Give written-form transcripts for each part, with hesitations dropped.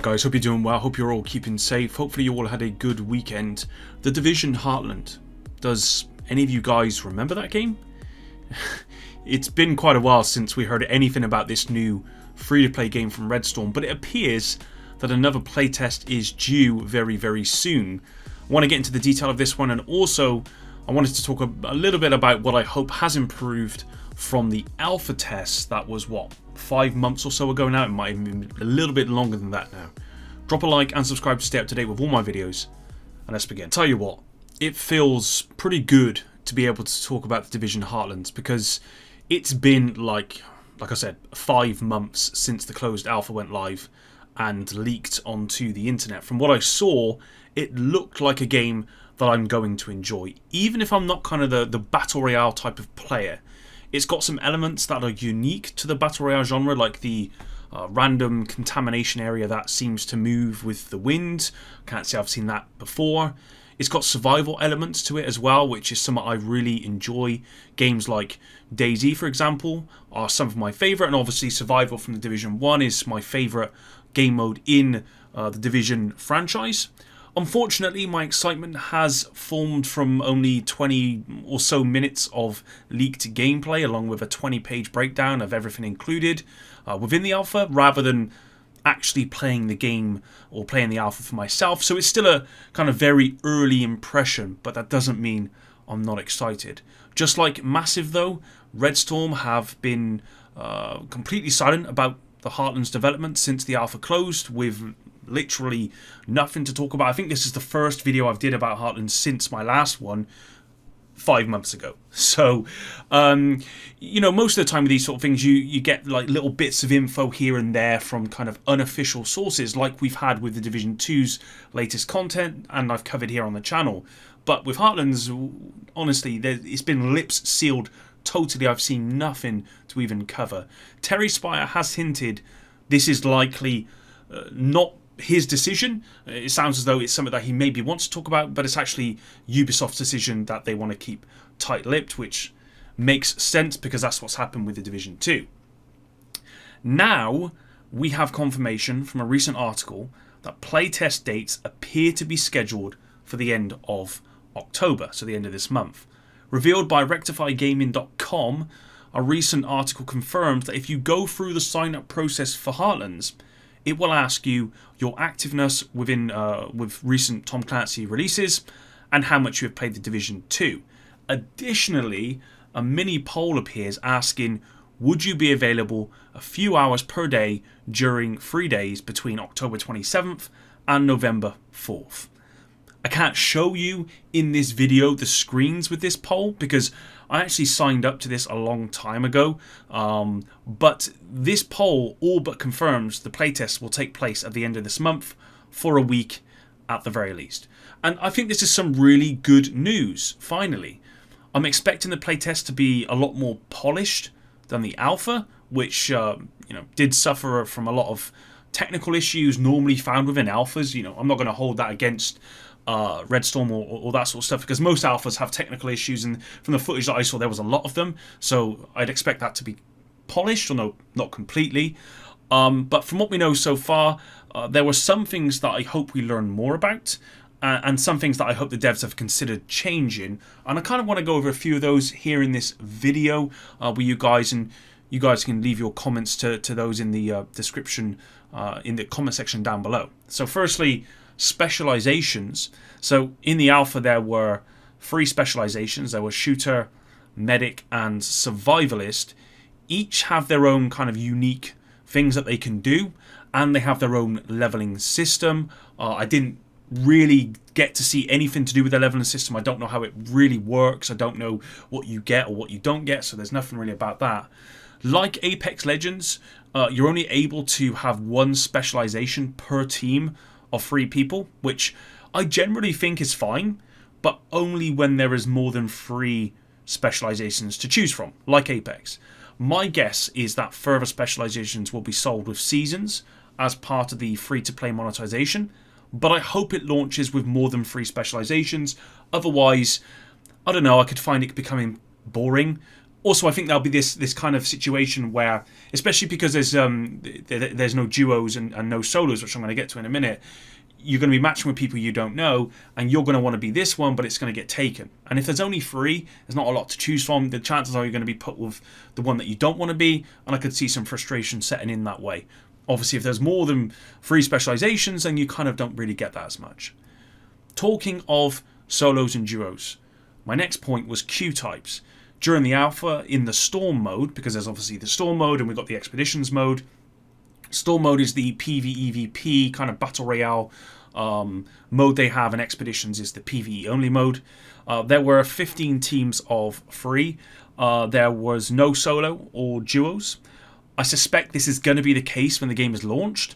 Alright guys, hope you're doing well, hope you're all keeping safe, hopefully you all had a good weekend. The Division Heartland. Does any of you guys remember that game? It's been quite a while since we heard anything about this new free-to-play game from Redstorm, but it appears that another playtest is due very, very soon. I want to get into the detail of this one, and also I wanted to talk a little bit about what I hope has improved from the alpha test that was, what, 5 months or so ago now? It might have been a little bit longer than that now. Drop a like and subscribe to stay up to date with all my videos, and let's begin. Tell you what, it feels pretty good to be able to talk about the Division Heartlands, because it's been like I said, 5 months since the closed alpha went live and leaked onto the internet. From what I saw, it looked like a game that I'm going to enjoy, even if I'm not kind of the battle royale type of player. It's got some elements that are unique to the battle royale genre, like the random contamination area that seems to move with the wind. Can't say I've seen that before. It's got survival elements to it as well, which is something I really enjoy. Games like DayZ, for example, are some of my favourite, and obviously survival from the Division 1 is my favourite game mode in the Division franchise. Unfortunately, my excitement has formed from only 20 or so minutes of leaked gameplay, along with a 20-page breakdown of everything included within the alpha, rather than actually playing the game or playing the alpha for myself. So it's still a kind of very early impression, but that doesn't mean I'm not excited. Just like Massive though, Redstorm have been completely silent about the Heartland's development since the alpha closed, with literally nothing to talk about. I think this is the first video I've did about Heartland since my last one 5 months ago. So, you know, most of the time with these sort of things, you get like little bits of info here and there from kind of unofficial sources, like we've had with the Division 2's latest content, and I've covered here on the channel. But with Heartlands, honestly, it's been lips sealed totally. I've seen nothing to even cover. Terry Spire has hinted this is likely not his decision. It sounds as though it's something that he maybe wants to talk about, but it's actually Ubisoft's decision that they want to keep tight-lipped, which makes sense because that's what's happened with the Division 2. Now we have confirmation from a recent article that playtest dates appear to be scheduled for the end of October, so the end of this month. Revealed by RectifyGaming.com, a recent article confirms that if you go through the sign-up process for Heartlands, it will ask you your activeness with recent Tom Clancy releases and how much you have played the Division 2. Additionally, a mini poll appears asking, would you be available a few hours per day during 3 days between October 27th and November 4th. I can't show you in this video the screens with this poll because I actually signed up to this a long time ago, but this poll all but confirms the playtest will take place at the end of this month for a week at the very least. And I think this is some really good news, finally. I'm expecting the playtest to be a lot more polished than the alpha, which did suffer from a lot of technical issues normally found within alphas. You know, I'm not going to hold that against Redstorm or that sort of stuff, because most alphas have technical issues, and from the footage that I saw there was a lot of them, so I'd expect that to be polished, although not completely. But from what we know so far, there were some things that I hope we learn more about, and some things that I hope the devs have considered changing, and I kind of want to go over a few of those here in this video with you guys, and you guys can leave your comments to those in the description, in the comment section down below. So firstly, specializations. So in the alpha there were 3 specializations. There was shooter, medic and survivalist. Each have their own kind of unique things that they can do, and they have their own leveling system. I didn't really get to see anything to do with their leveling system. I don't know how it really works. I don't know what you get or what you don't get, so there's nothing really about that. Like Apex Legends, you're only able to have 1 specialization per team of 3 people, which I generally think is fine, but only when there is more than 3 specializations to choose from, like Apex. My guess is that further specializations will be sold with seasons as part of the free-to-play monetization, but I hope it launches with more than 3 specializations. Otherwise, I don't know, I could find it becoming boring. Also, I think there'll be this kind of situation where, especially because there's no duos and no solos, which I'm going to get to in a minute, you're going to be matching with people you don't know, and you're going to want to be this one, but it's going to get taken. And if there's only 3, there's not a lot to choose from. The chances are you're going to be put with the one that you don't want to be, and I could see some frustration setting in that way. Obviously, if there's more than 3 specializations, then you kind of don't really get that as much. Talking of solos and duos, my next point was queue types. During the alpha, in the Storm mode, because there's obviously the Storm mode and we've got the Expeditions mode. Storm mode is the PvEVP kind of Battle Royale mode they have, and Expeditions is the PvE only mode. There were 15 teams of 3. There was no solo or duos. I suspect this is going to be the case when the game is launched,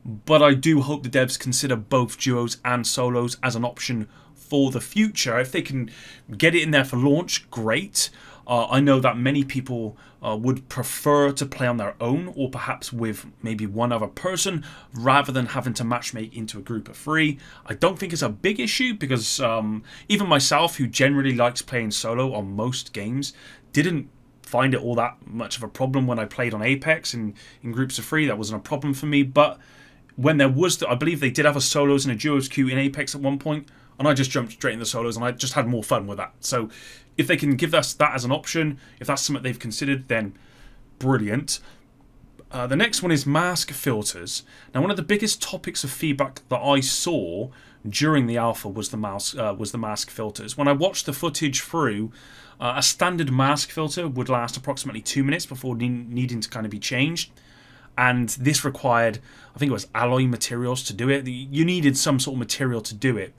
but I do hope the devs consider both duos and solos as an option for the future. If they can get it in there for launch, great. I know that many people would prefer to play on their own, or perhaps with maybe one other person, rather than having to matchmake into a group of 3. I don't think it's a big issue, because even myself, who generally likes playing solo on most games, didn't find it all that much of a problem when I played on Apex in groups of 3. That wasn't a problem for me. But when there was, I believe they did have a solos and a duos queue in Apex at one point, and I just jumped straight in the solos, and I just had more fun with that. So if they can give us that as an option, if that's something they've considered, then brilliant. The next one is mask filters. Now, one of the biggest topics of feedback that I saw during the alpha was the mask filters. When I watched the footage through, a standard mask filter would last approximately 2 minutes before needing to kind of be changed. And this required, I think it was alloy materials to do it. You needed some sort of material to do it.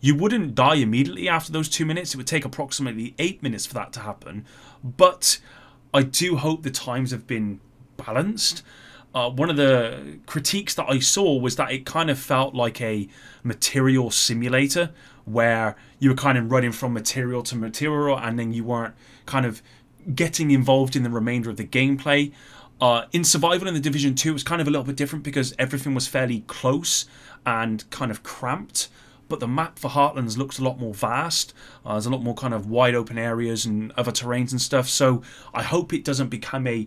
You wouldn't die immediately after those 2 minutes. It would take approximately 8 minutes for that to happen. But I do hope the times have been balanced. One of the critiques that I saw was that it kind of felt like a material simulator, where you were kind of running from material to material, and then you weren't kind of getting involved in the remainder of the gameplay. In Survival in the Division 2, it was kind of a little bit different because everything was fairly close and kind of cramped. But the map for Heartlands looks a lot more vast. There's a lot more kind of wide open areas and other terrains and stuff. So I hope it doesn't become a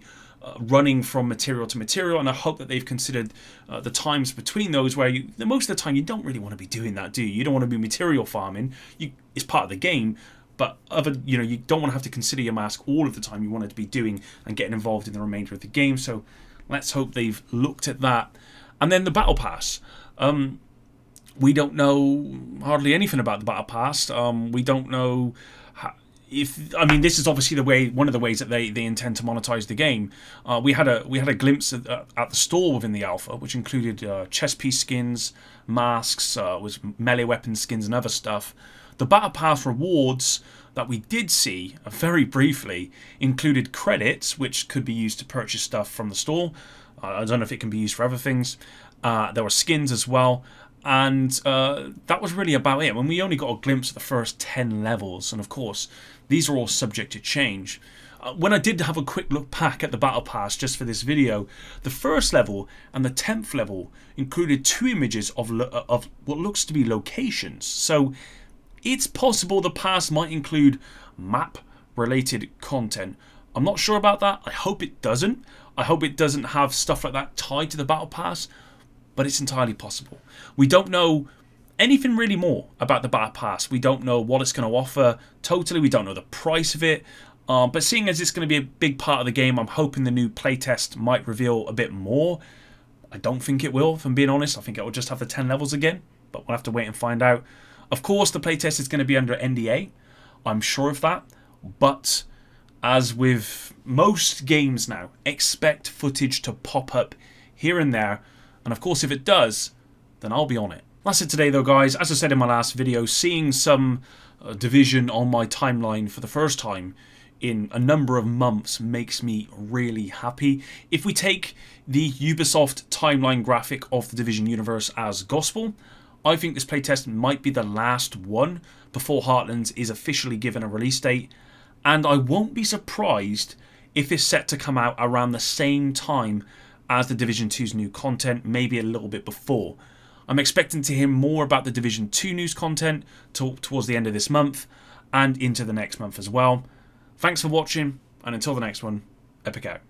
running from material to material, and I hope that they've considered the times between those, where most of the time you don't really want to be doing that, do you? You don't want to be material farming. It's part of the game, but you don't want to have to consider your mask all of the time. You want it to be doing and getting involved in the remainder of the game. So let's hope they've looked at that. And then the Battle Pass. We don't know hardly anything about the Battle Pass. We don't know this is obviously one of the ways that they intend to monetize the game. We had a glimpse at the store within the alpha, which included chest piece skins, masks, was melee weapon skins and other stuff. The Battle Pass rewards that we did see, very briefly, included credits, which could be used to purchase stuff from the store. I don't know if it can be used for other things. There were skins as well. And that was really about it. When we only got a glimpse of the first 10 levels, and of course, these are all subject to change. When I did have a quick look back at the Battle Pass just for this video, the first level and the 10th level included 2 images of what looks to be locations. So it's possible the pass might include map-related content. I'm not sure about that. I hope it doesn't. I hope it doesn't have stuff like that tied to the Battle Pass. But it's entirely possible. We don't know anything really more about the Battle Pass. We don't know what it's going to offer totally. We don't know the price of it. But seeing as it's going to be a big part of the game, I'm hoping the new playtest might reveal a bit more. I don't think it will, if I'm being honest. I think it will just have the 10 levels again. But we'll have to wait and find out. Of course, the playtest is going to be under NDA. I'm sure of that. But as with most games now, expect footage to pop up here and there. And of course, if it does, then I'll be on it. That's it today though, guys. As I said in my last video, seeing some Division on my timeline for the first time in a number of months makes me really happy. If we take the Ubisoft timeline graphic of the Division universe as gospel, I think this playtest might be the last one before Heartland is officially given a release date. And I won't be surprised if it's set to come out around the same time as the Division 2's new content, maybe a little bit before. I'm expecting to hear more about the Division 2 news content towards the end of this month and into the next month as well. Thanks for watching. And until the next one, Epic out.